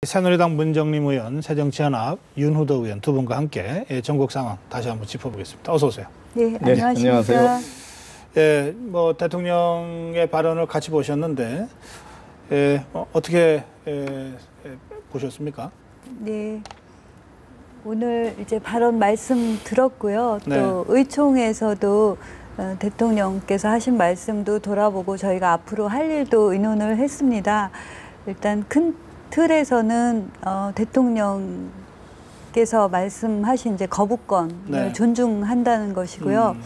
새누리당 문정림 의원, 새정치연합 윤후도 의원 두 분과 함께 전국 상황 다시 한번 짚어보겠습니다. 어서 오세요. 네, 안녕하십니까. 안녕하세요. 예, 뭐 대통령의 발언을 같이 보셨는데 어떻게 보셨습니까? 네, 오늘 이제 발언 말씀 들었고요. 또 네. 의총에서도 대통령께서 하신 말씀도 돌아보고 저희가 앞으로 할 일도 의논을 했습니다. 일단 큰 틀에서는 대통령께서 말씀하신 이제 거부권을 네. 존중한다는 것이고요.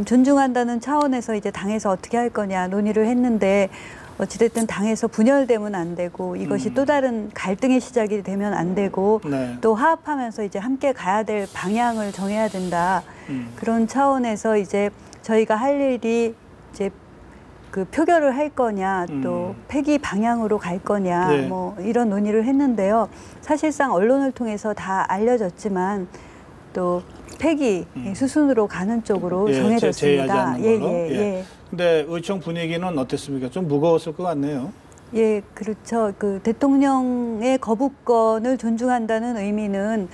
존중한다는 차원에서 이제 당에서 어떻게 할 거냐 논의를 했는데 어찌됐든 당에서 분열되면 안 되고 이것이 또 다른 갈등의 시작이 되면 안 되고 네. 또 화합하면서 이제 함께 가야 될 방향을 정해야 된다. 그런 차원에서 이제 저희가 할 일이 이제 그 표결을 할 거냐 또 폐기 방향으로 갈 거냐 네. 뭐 이런 논의를 했는데요. 사실상 언론을 통해서 다 알려졌지만 또 폐기 수순으로 가는 쪽으로 정해졌습니다. 제의하지 않는 걸로. 예. 근데 의총 분위기는 어땠습니까? 좀 무거웠을 것 같네요. 예, 그렇죠. 그 대통령의 거부권을 존중한다는 의미는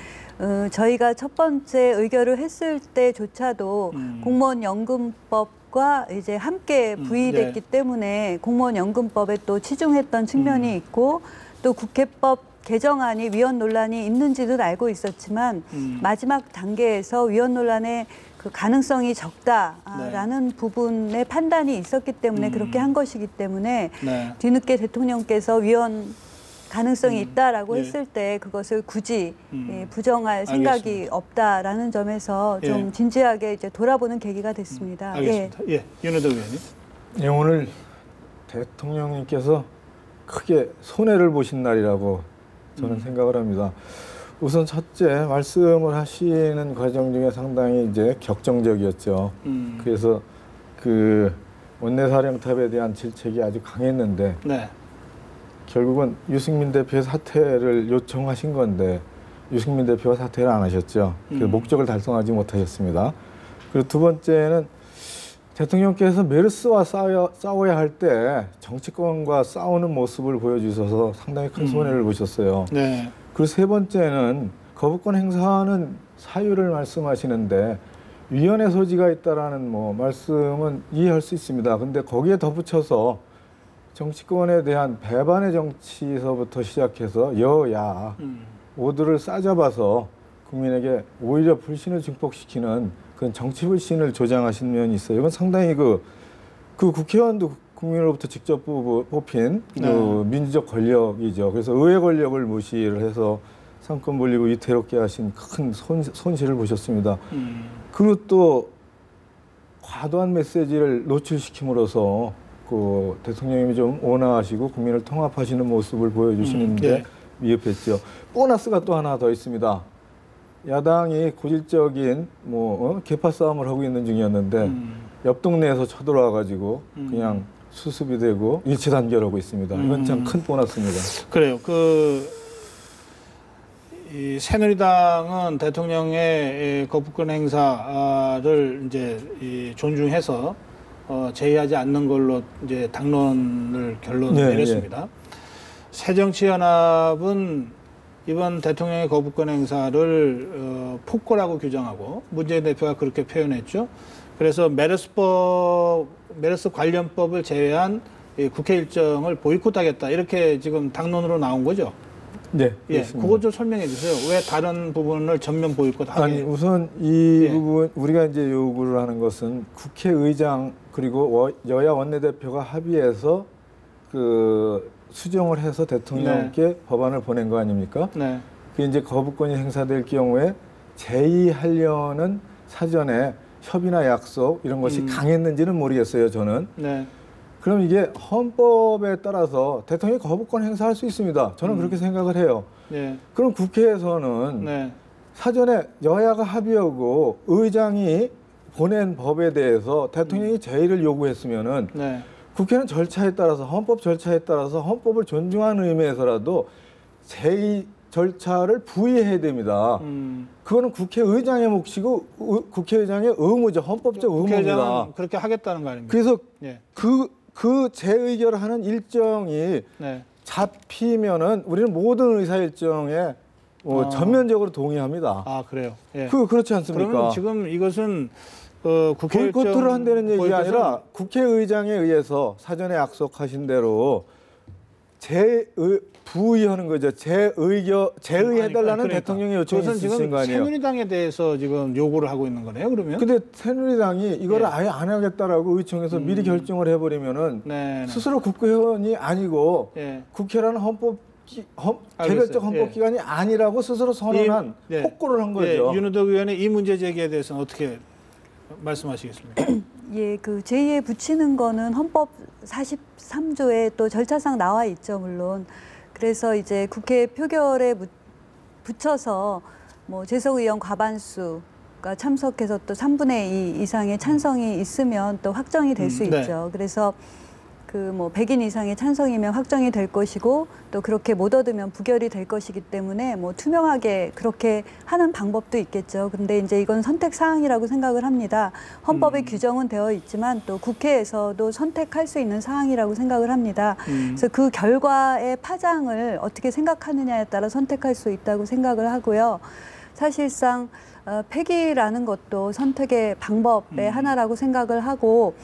저희가 첫 번째 의결을 했을 때조차도 공무원 연금법과 이제 함께 부의됐기 때문에 공무원 연금법에 또 치중했던 측면이 있고 또 국회법 개정안이 위헌 논란이 있는지도 알고 있었지만 마지막 단계에서 위헌 논란의 그 가능성이 적다라는 부분의 판단이 있었기 때문에 그렇게 한 것이기 때문에 네. 뒤늦게 대통령께서 위헌 가능성이 있다라고 했을 때 그것을 굳이 부정할 생각이 알겠습니다. 없다라는 점에서 좀 진지하게 이제 돌아보는 계기가 됐습니다. 알겠습니다. 예, 윤호도 의원님. 예, 오늘 대통령님께서 크게 손해를 보신 날이라고 저는 생각을 합니다. 우선 첫째 말씀을 하시는 과정 중에 상당히 이제 격정적이었죠. 그래서 그 원내사령탑에 대한 질책이 아주 강했는데 네. 결국은 유승민 대표의 사퇴를 요청하신 건데 유승민 대표가 사퇴를 안 하셨죠. 그 목적을 달성하지 못하셨습니다. 그리고 두 번째는 대통령께서 메르스와 싸워야 할 때 정치권과 싸우는 모습을 보여주셔서 상당히 큰 손해를 보셨어요. 네. 그리고 세 번째는 거부권 행사하는 사유를 말씀하시는데 위헌의 소지가 있다라는 뭐 말씀은 이해할 수 있습니다. 근데 거기에 덧붙여서 정치권에 대한 배반의 정치서부터 시작해서 여야 모두를 싸잡아서 국민에게 오히려 불신을 증폭시키는 그런 정치 불신을 조장하신 면이 있어요. 이건 상당히 그 국회의원도 국민으로부터 직접 뽑힌 그 민주적 권력이죠. 그래서 의회 권력을 무시를 해서 상권 불리고 위태롭게 하신 큰 손실을 보셨습니다. 그리고 또 과도한 메시지를 노출시킴으로써 그 대통령님이 좀 온화하시고 국민을 통합하시는 모습을 보여주시는데 미흡했죠. 보너스가 또 하나 더 있습니다. 야당이 고질적인 계파 싸움을 하고 있는 중이었는데 옆 동네에서 쳐들어와가지고 그냥 수습이 되고 일치 단결하고 있습니다. 이건 참 큰 보너스입니다. 그래요. 이 새누리당은 대통령의 거부권 행사를 이제 존중해서 제의하지 않는 걸로 이제 당론을 결론을 내렸습니다. 새정치연합은 이번 대통령의 거부권 행사를 폭거라고 규정하고 문재인 대표가 그렇게 표현했죠. 그래서 메르스 관련법을 제외한 국회 일정을 보이콧하겠다 이렇게 지금 당론으로 나온 거죠. 네, 그렇습니다. 그거 좀 설명해 주세요. 왜 다른 부분을 전면 보이콧하게? 아니 우선 이 부분 우리가 이제 요구를 하는 것은 국회의장 그리고 여야 원내대표가 합의해서 그 수정을 해서 대통령께 법안을 보낸 거 아닙니까? 네. 그게 이제 거부권이 행사될 경우에 제의하려는 사전에 협의나 약속 이런 것이 강했는지는 모르겠어요, 저는. 네. 그럼 이게 헌법에 따라서 대통령이 거부권 행사할 수 있습니다. 저는 그렇게 생각을 해요. 네. 그럼 국회에서는 사전에 여야가 합의하고 의장이 보낸 법에 대해서 대통령이 제의를 요구했으면은 국회는 절차에 따라서 헌법 절차에 따라서 헌법을 존중하는 의미에서라도 제의 절차를 부의해야 됩니다. 그거는 국회의장의 몫이고 국회의장의 의무죠. 헌법적 의무입니다. 그렇게 하겠다는 거 아닙니까? 그래서 그 재의결하는 일정이 잡히면은 우리는 모든 의사 일정에 전면적으로 동의합니다. 아, 그래요. 예. 그렇지 않습니까? 그러면 지금 이것은 국회 일정 보이콧을 한다는 얘기가 보이콧은 아니라 국회의장에 의해서 사전에 약속하신 대로 부의하는 거죠. 제의해달라는 그러니까. 대통령의 요청이 그것은 있으신 지금 거 아니에요. 새누리당에 대해서 지금 요구를 하고 있는 거네요. 그러면. 근데 새누리당이 이거를 예. 아예 안 하겠다라고 의총에서 미리 결정을 해버리면은 네. 스스로 국회의원이 아니고 예. 국회라는 개별적 헌법기관이 아니라고 스스로 선언한 예. 폭거를 한 거죠. 예. 윤호덕 의원의 이 문제 제기에 대해서는 어떻게 말씀하시겠습니까? 예, 그 제2에 붙이는 거는 헌법 43조에 또 절차상 나와 있죠, 물론. 그래서 이제 국회 표결에 붙여서 뭐 재석 의원 과반수가 참석해서 또 3분의 2 이상의 찬성이 있으면 또 확정이 될 수 있죠. 그래서 그 뭐 100인 이상의 찬성이면 확정이 될 것이고 또 그렇게 못 얻으면 부결이 될 것이기 때문에 뭐 투명하게 그렇게 하는 방법도 있겠죠. 근데 이제 이건 선택 사항이라고 생각을 합니다. 헌법에 규정은 되어 있지만 또 국회에서도 선택할 수 있는 사항이라고 생각을 합니다. 그래서 그 결과의 파장을 어떻게 생각하느냐에 따라 선택할 수 있다고 생각을 하고요. 사실상 폐기라는 것도 선택의 방법의 하나라고 생각을 하고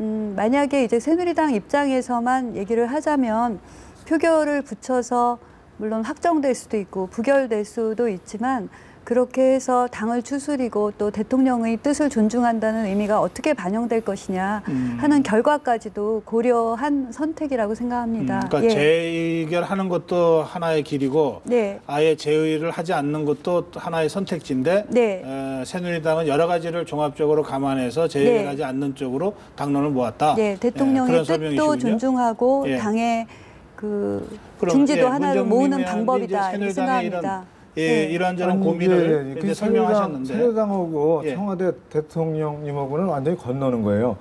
만약에 이제 새누리당 입장에서만 얘기를 하자면 표결을 붙여서 물론 확정될 수도 있고 부결될 수도 있지만 그렇게 해서 당을 추스리고 또 대통령의 뜻을 존중한다는 의미가 어떻게 반영될 것이냐 하는 결과까지도 고려한 선택이라고 생각합니다. 그러니까 예. 재의결하는 것도 하나의 길이고 네. 아예 재의를 하지 않는 것도 하나의 선택지인데 네. 새누리당은 여러 가지를 종합적으로 감안해서 재의결하지 않는 쪽으로 당론을 모았다. 네, 대통령의 그런 뜻도 설명이시군요. 존중하고 예. 당의 그 그럼, 중지도 하나로 문정민 모으는 의원이 방법이다 이제 이렇게 새누리당의 생각합니다. 이런저런 고민을 이제 설명하셨는데 새누리당하고 예. 청와대 대통령님하고는 완전히 건너는 거예요.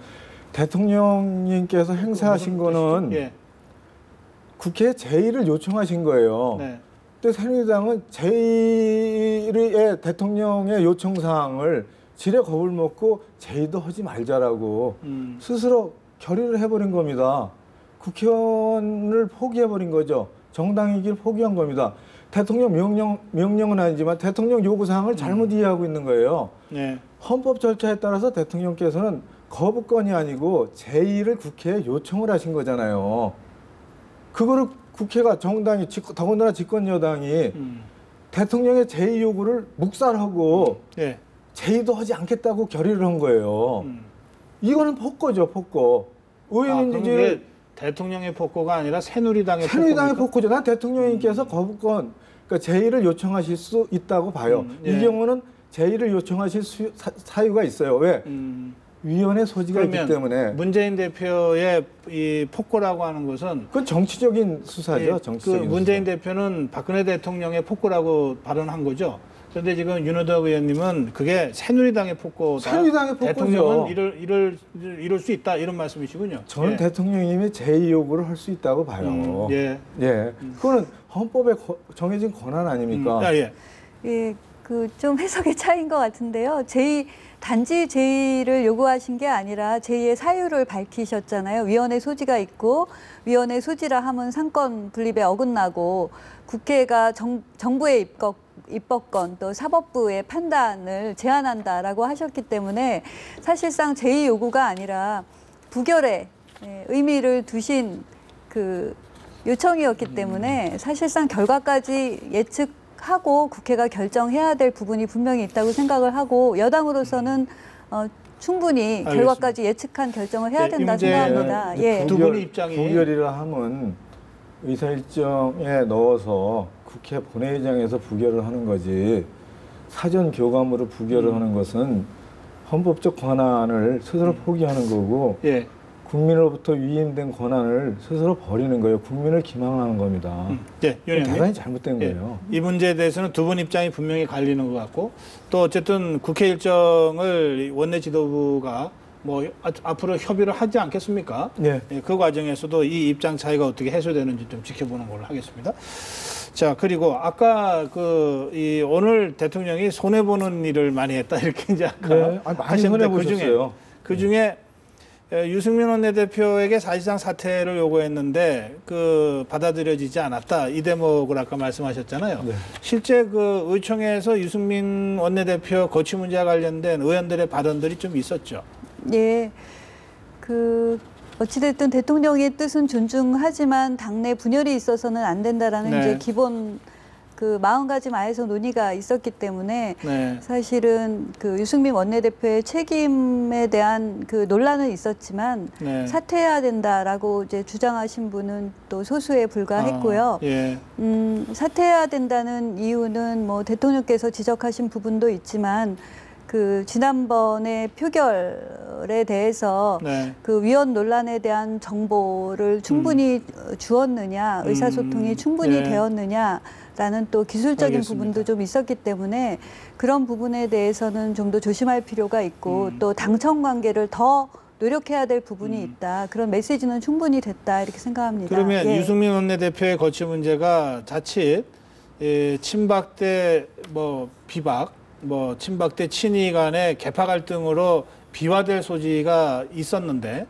대통령님께서 행사하신 거는 예. 국회에 제의를 요청하신 거예요. 네. 근데 새누리당은 제의의 대통령의 요청 사항을 지레 겁을 먹고 제의도 하지 말자라고 스스로 결의를 해버린 겁니다. 국회의원을 포기해버린 거죠. 정당이길 포기한 겁니다. 대통령 명령은 아니지만 대통령 요구사항을 잘못 이해하고 있는 거예요. 네. 헌법 절차에 따라서 대통령께서는 거부권이 아니고 제의를 국회에 요청을 하신 거잖아요. 그거를 국회가 정당이 더군다나 집권 여당이 대통령의 제의 요구를 묵살하고 예. 제의도 하지 않겠다고 결의를 한 거예요. 이거는 폭거죠, 폭거. 의원인지를 대통령의 폭거가 아니라 새누리당의 폭거죠. 난 대통령님께서 거부권, 그러니까 제의를 요청하실 수 있다고 봐요. 예. 이 경우는 제의를 요청하실 사유가 있어요. 왜? 위헌의 소지가 있기 때문에. 문재인 대표의 이 폭거라고 하는 것은 그건 정치적인 수사죠. 예, 정치적인 문재인 수사. 대표는 박근혜 대통령의 폭거라고 발언한 거죠. 그런데 지금 윤호덕 의원님은 그게 새누리당의 폭거다. 새누리당의 폭거죠. 대통령은 이럴 수 있다 이런 말씀이시군요. 저는 예. 대통령님이 제의 요구를 할 수 있다고 봐요. 예. 예. 그거는 헌법에 정해진 권한 아닙니까? 예. 예, 그 좀 해석의 차이인 것 같은데요. 단지 제의를 요구하신 게 아니라 제의의 사유를 밝히셨잖아요. 위헌의 소지가 있고 위헌의 소지라 하면 상권 분립에 어긋나고 국회가 정부의 입법권 또 사법부의 판단을 제한한다라고 하셨기 때문에 사실상 제의 요구가 아니라 부결의 의미를 두신 그 요청이었기 때문에 사실상 결과까지 예측하고 국회가 결정해야 될 부분이 분명히 있다고 생각을 하고 여당으로서는 충분히 결과까지 예측한 결정을 해야 된다 생각합니다. 예. 두 분의 입장이 부결이라 하면 의사 일정에 넣어서 국회 본회의장에서 부결을 하는 거지 사전 교감으로 부결을 하는 것은 헌법적 권한을 스스로 포기하는 거고 예. 국민으로부터 위임된 권한을 스스로 버리는 거예요. 국민을 기망하는 겁니다. 예, 대단히 잘못된 거예요. 이 문제에 대해서는 두 분 입장이 분명히 갈리는 것 같고 또 어쨌든 국회 일정을 원내 지도부가 뭐 앞으로 협의를 하지 않겠습니까? 네. 예, 그 과정에서도 이 입장 차이가 어떻게 해소되는지 좀 지켜보는 걸로 하겠습니다. 자, 그리고 아까 오늘 대통령이 손해 보는 일을 많이 했다 이렇게 이제 아까 네. 많이 손해 보셨어요. 그 중에 유승민 원내대표에게 사실상 사퇴를 요구했는데 그 받아들여지지 않았다. 이 대목을 아까 말씀하셨잖아요. 네. 실제 그 의총에서 유승민 원내대표 거취 문제와 관련된 의원들의 발언들이 좀 있었죠. 예. 어찌됐든 대통령의 뜻은 존중하지만 당내 분열이 있어서는 안 된다라는 네. 이제 기본 마음가짐하에서 논의가 있었기 때문에 네. 사실은 유승민 원내대표의 책임에 대한 논란은 있었지만 네. 사퇴해야 된다라고 이제 주장하신 분은 또 소수에 불과했고요. 예. 사퇴해야 된다는 이유는 뭐 대통령께서 지적하신 부분도 있지만 지난번에 표결에 대해서 네. 위원 논란에 대한 정보를 충분히 주었느냐, 의사소통이 충분히 예. 되었느냐라는 또 기술적인 알겠습니다. 부분도 좀 있었기 때문에 그런 부분에 대해서는 좀 더 조심할 필요가 있고 또 당청 관계를 더 노력해야 될 부분이 있다. 그런 메시지는 충분히 됐다 이렇게 생각합니다. 그러면 예. 유승민 원내대표의 거취 문제가 자칫 친박대 비박, 친박대 친이 간의 개파 갈등으로 비화될 소지가 있었는데,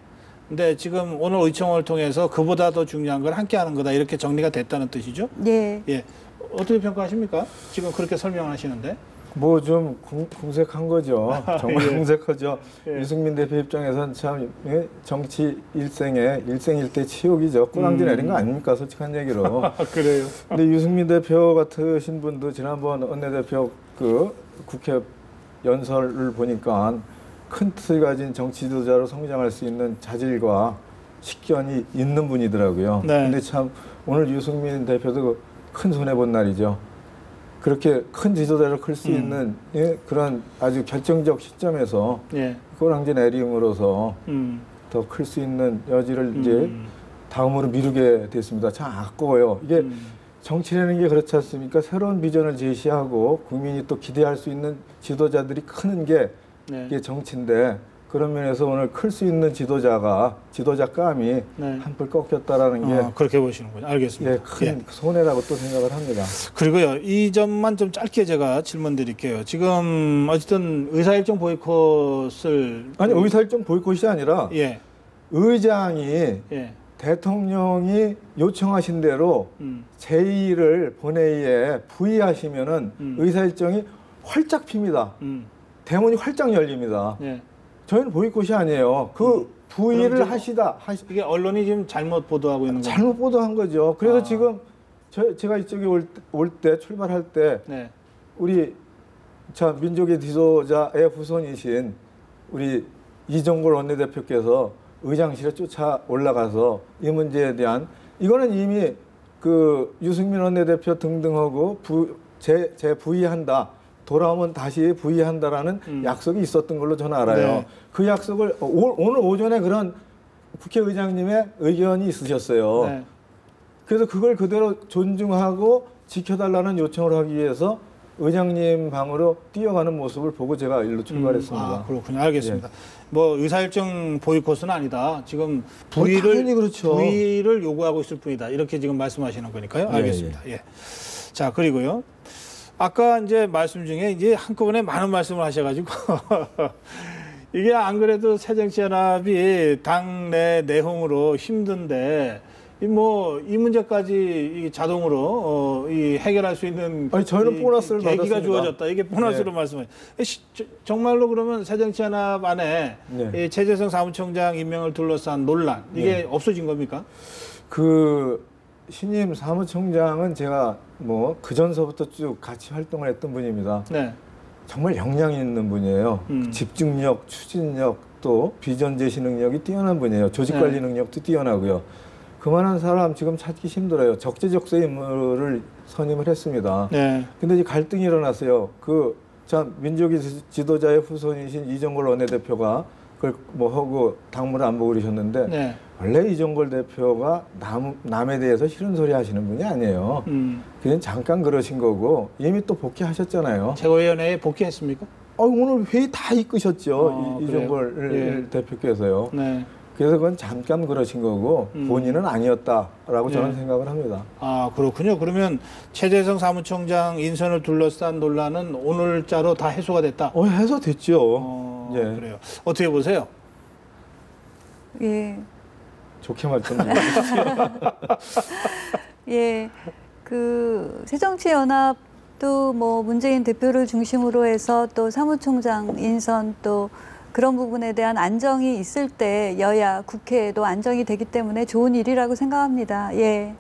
근데 지금 오늘 의총을 통해서 그보다 더 중요한 걸 함께하는 거다 이렇게 정리가 됐다는 뜻이죠? 예. 예. 어떻게 평가하십니까? 지금 그렇게 설명하시는데. 뭐 좀 궁색한 거죠. 정말 예. 궁색하죠. 예. 유승민 대표 입장에서는 참 정치 일생일대 치욕이죠. 꼬랑지 내린 거 아닙니까? 솔직한 얘기로. 그래요. 근데 유승민 대표 같으신 분도 지난번 원내대표 국회 연설을 보니까 큰 틀 가진 정치 지도자로 성장할 수 있는 자질과 식견이 있는 분이더라고요. 네. 근데 참 오늘 유승민 대표도 큰 손해 본 날이죠. 그렇게 큰 지도자를 클 수 있는 그런 아주 결정적 시점에서 예. 꼬랑지 내림으로써 더 클 수 있는 여지를 이제 다음으로 미루게 됐습니다. 참 아까워요. 이게 정치라는 게 그렇지 않습니까? 새로운 비전을 제시하고 국민이 또 기대할 수 있는 지도자들이 크는 게 네. 이게 정치인데 그런 면에서 오늘 클 수 있는 지도자감이 네. 한풀 꺾였다라는 게 그렇게 보시는군요. 알겠습니다. 예, 큰 손해라고 또 생각을 합니다. 그리고요, 이 점만 좀 짧게 제가 질문 드릴게요. 지금 어쨌든 의사일정 보이콧을 아니 의사일정 보이콧이 아니라 예. 의장이 예. 대통령이 요청하신 대로 제의를 본회의에 부의하시면은 의사일정이 활짝 핍니다. 대문이 활짝 열립니다. 예. 저희는 보이콧이 아니에요. 부의를 이게 언론이 지금 잘못 보도하고 있는 거죠. 잘못 보도한 거죠. 그래서 지금 제가 이쪽에 올 때 출발할 때 네. 우리 민족의 지도자의 후손이신 우리 이종걸 원내대표께서 의장실에 쫓아 올라가서 이 문제에 대한 이거는 이미 유승민 원내대표 등등하고 부의한다. 돌아오면 다시 부의한다라는 약속이 있었던 걸로 저는 알아요. 네. 그 약속을 오늘 오전에 그런 국회의장님의 의견이 있으셨어요. 네. 그래서 그걸 그대로 존중하고 지켜달라는 요청을 하기 위해서 의장님 방으로 뛰어가는 모습을 보고 제가 일로 출발했습니다. 그렇군요. 알겠습니다. 예. 의사일정 보이콧은 아니다. 지금 당연히 그렇죠. 부의를 요구하고 있을 뿐이다. 이렇게 지금 말씀하시는 거니까요. 알겠습니다. 예. 자, 그리고요. 아까 이제 말씀 중에 이제 한꺼번에 많은 말씀을 하셔가지고 이게 안 그래도 새정치연합이 당내 내홍으로 힘든데 이 문제까지 자동으로 해결할 수 있는 저희는 보너스를 계기가 받았습니다. 주어졌다. 이게 보너스로 말씀하세요. 정말로 그러면 새정치연합 안에 이 최재성 사무총장 임명을 둘러싼 논란 이게 없어진 겁니까? 신임 사무총장은 제가 그 전서부터 쭉 같이 활동을 했던 분입니다. 네. 정말 역량이 있는 분이에요. 집중력, 추진력, 또 비전 제시 능력이 뛰어난 분이에요. 조직 관리 능력도 뛰어나고요. 그만한 사람 지금 찾기 힘들어요. 적재적소의 인물을 선임을 했습니다. 네. 근데 이제 갈등이 일어났어요. 민족의 지도자의 후손이신 이종걸 원내대표가 그걸 하고 당무를 안 보고 그러셨는데 네. 원래 이종걸 대표가 남에 대해서 싫은 소리 하시는 분이 아니에요. 그냥 잠깐 그러신 거고 이미 또 복귀하셨잖아요. 최고위원회에 복귀했습니까? 오늘 회의 다 이끄셨죠. 이종걸 예. 대표께서요. 네. 그래서 그건 잠깐 그러신 거고 본인은 아니었다라고 저는 생각을 합니다. 그렇군요. 그러면 최재성 사무총장 인선을 둘러싼 논란은 오늘자로 다 해소가 됐다? 해소됐죠. 그래요. 어떻게 보세요? 예. 좋게 말씀 해주세요. 예. 그 새정치연합도 뭐 문재인 대표를 중심으로 해서 또 사무총장 인선 또 그런 부분에 대한 안정이 있을 때 여야 국회에도 안정이 되기 때문에 좋은 일이라고 생각합니다. 예.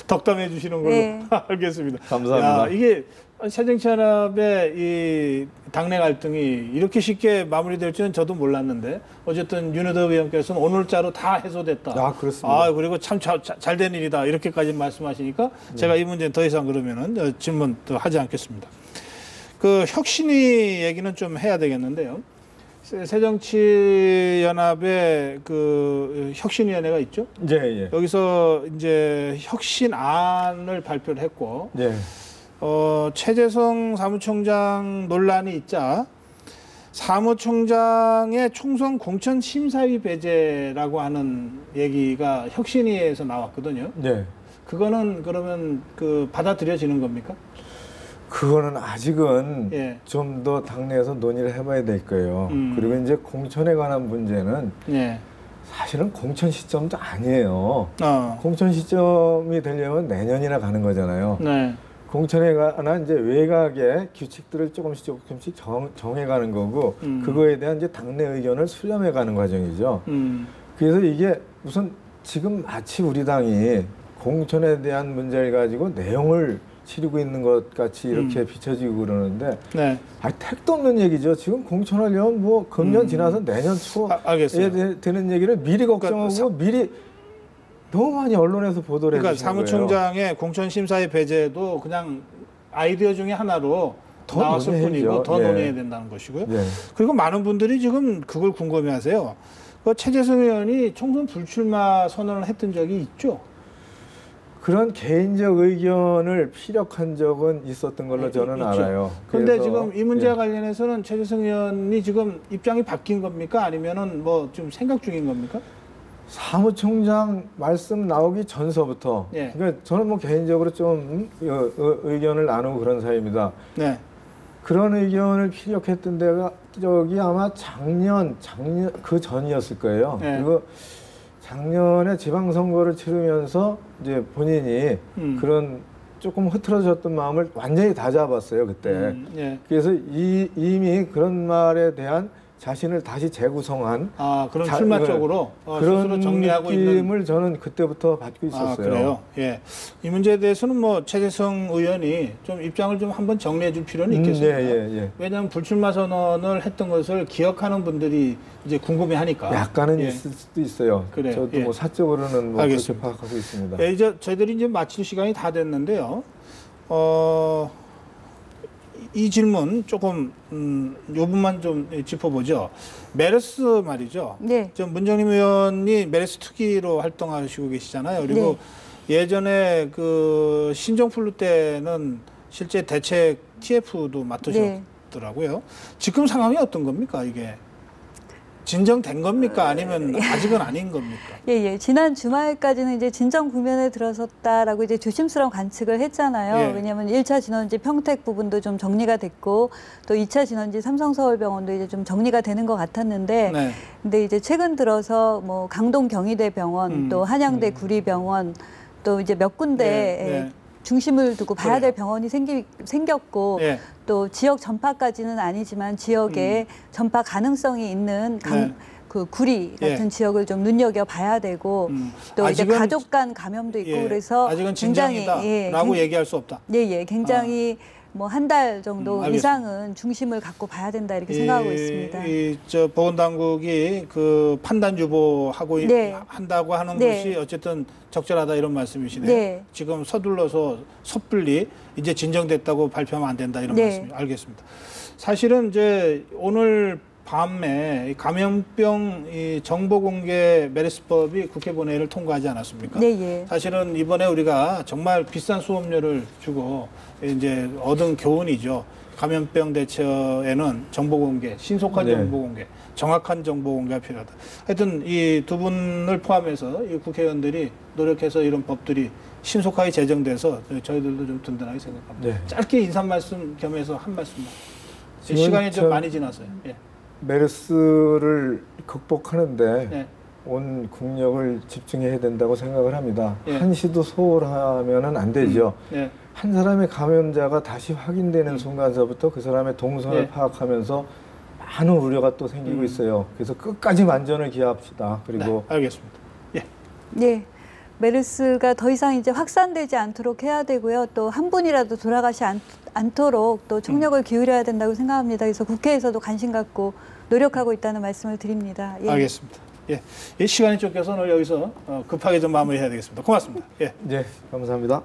덕담해 주시는 걸로 예. 알겠습니다. 감사합니다. 야, 이게 새정치연합의 이 당내 갈등이 이렇게 쉽게 마무리될 줄은 저도 몰랐는데 어쨌든 윤여도 의원께서는 오늘자로 다 해소됐다. 아, 그렇습니다. 아, 그리고 참 잘 된 일이다. 이렇게까지 말씀하시니까 제가 이 문제는 더 이상 그러면은 질문 더 하지 않겠습니다. 그 혁신위 얘기는 좀 해야 되겠는데요. 새정치연합의 그 혁신위원회가 있죠. 예, 예. 여기서 이제 혁신안을 발표를 했고, 예. 최재성 사무총장 논란이 있자 사무총장의 총선 공천 심사위 배제라고 하는 얘기가 혁신위에서 나왔거든요. 예. 그거는 그러면 그 받아들여지는 겁니까? 그거는 아직은 예. 좀 더 당내에서 논의를 해봐야 될 거예요. 그리고 이제 공천에 관한 문제는 예. 사실은 공천 시점도 아니에요. 어. 공천 시점이 되려면 내년이나 가는 거잖아요. 네. 공천에 관한 이제 외곽의 규칙들을 조금씩 정해가는 거고, 그거에 대한 이제 당내 의견을 수렴해가는 과정이죠. 그래서 이게 우선 지금 마치 우리 당이 공천에 대한 문제를 가지고 내용을 치르고 있는 것 같이 이렇게 비춰지고 그러는데, 네. 택도 없는 얘기죠. 지금 공천하려면 뭐 금년 지나서 내년 초에 알겠어요. 되는 얘기를 미리 걱정하고 미리 너무 많이 언론에서 보도를 그러니까 해주시는 거예요. 사무총장의 공천심사의 배제도 그냥 아이디어 중에 하나로 더 나왔을 논의해야죠. 뿐이고 더 예. 논의해야 된다는 것이고요. 예. 그리고 많은 분들이 지금 그걸 궁금해하세요. 그 최재성 의원이 총선 불출마 선언을 했던 적이 있죠. 그런 개인적 의견을 피력한 적은 있었던 걸로 저는 있죠. 알아요. 그런데 그래서, 지금 이 문제와 예. 관련해서는 최재성 의원이 지금 입장이 바뀐 겁니까? 아니면은 뭐 좀 생각 중인 겁니까? 사무총장 말씀 나오기 전서부터, 예. 그러니까 저는 뭐 개인적으로 좀 의견을 나누고 그런 사이입니다. 네. 그런 의견을 피력했던 데가 저기 아마 작년 그 전이었을 거예요. 네. 그리고 작년에 지방선거를 치르면서 이제 본인이 그런 조금 흐트러졌던 마음을 완전히 다 잡았어요, 그때. 예. 그래서 이미 그런 말에 대한 자신을 다시 재구성한 그런 출마 쪽으로 스스로 그런 정리하고 있는. 느낌을 저는 그때부터 받고 있었어요. 그래요? 예. 이 문제에 대해서는 뭐 최재성 의원이 좀 입장을 좀 한번 정리해 줄 필요는 있겠습니다. 예. 왜냐하면 불출마 선언을 했던 것을 기억하는 분들이 이제 궁금해 하니까. 약간은 예. 있을 수도 있어요. 그래요. 저도 예. 뭐 사적으로는 뭐 그렇게 파악하고 있습니다. 예, 이제 저희들이 이제 마칠 시간이 다 됐는데요. 이 질문 조금 요 부분만 좀 짚어보죠. 메르스 말이죠. 네. 좀 문정림 의원이 메르스 특위로 활동하시고 계시잖아요. 그리고 예전에 그 신종플루 때는 실제 대책 TF도 맡으셨더라고요. 지금 상황이 어떤 겁니까, 이게? 진정된 겁니까? 아니면 아직은 아닌 겁니까? 예. 지난 주말까지는 이제 진정 국면에 들어섰다라고 이제 조심스러운 관측을 했잖아요. 예. 왜냐하면 1차 진원지 평택 부분도 좀 정리가 됐고 또 2차 진원지 삼성서울병원도 이제 좀 정리가 되는 것 같았는데 네. 근데 이제 최근 들어서 뭐 강동 경희대병원 또 한양대 구리병원 또 이제 몇 군데 중심을 두고 봐야 될 병원이 생겼고 예. 또 지역 전파까지는 아니지만 지역에 전파 가능성이 있는 그 구리 같은 지역을 좀 눈여겨 봐야 되고 또 이제 가족 간 감염도 있고 그래서 아직은 굉장히 진정이다라고 얘기할 수 없다. 굉장히 뭐 한 달 정도 이상은 중심을 갖고 봐야 된다 이렇게 생각하고 있습니다. 저 보건당국이 그 판단 유보하고 한다고 하는 것이 어쨌든 적절하다 이런 말씀이시네요. 네. 지금 서둘러서 섣불리 이제 진정됐다고 발표하면 안 된다 이런 말씀이 알겠습니다. 사실은 이제 오늘 밤에 감염병 정보공개 메르스법이 국회 본회의를 통과하지 않았습니까? 네. 사실은 이번에 우리가 정말 비싼 수업료를 주고 이제 얻은 교훈이죠. 감염병 대처에는 정보공개, 신속한 정보공개, 정확한 정보공개가 필요하다. 하여튼 이 두 분을 포함해서 이 국회의원들이 노력해서 이런 법들이 신속하게 제정돼서 저희들도 좀 든든하게 생각합니다. 짧게 인사 말씀 겸해서 한 말씀만. 시간이 좀 많이 지나서요. 예. 메르스를 극복하는데 예. 온 국력을 집중해야 된다고 생각을 합니다. 예. 한시도 소홀하면은 안 되죠. 예. 한 사람의 감염자가 다시 확인되는 순간서부터 그 사람의 동선을 예. 파악하면서 많은 우려가 또 생기고 있어요. 그래서 끝까지 만전을 기합시다. 그리고 네, 알겠습니다. 예. 예. 메르스가 더 이상 이제 확산되지 않도록 해야 되고요. 또 한 분이라도 돌아가지 않도록 또 총력을 기울여야 된다고 생각합니다. 그래서 국회에서도 관심 갖고 노력하고 있다는 말씀을 드립니다. 예. 알겠습니다. 예. 이 시간이 쫓겨서 오늘 여기서 급하게 좀 마무리해야 되겠습니다. 고맙습니다. 예. 네, 감사합니다.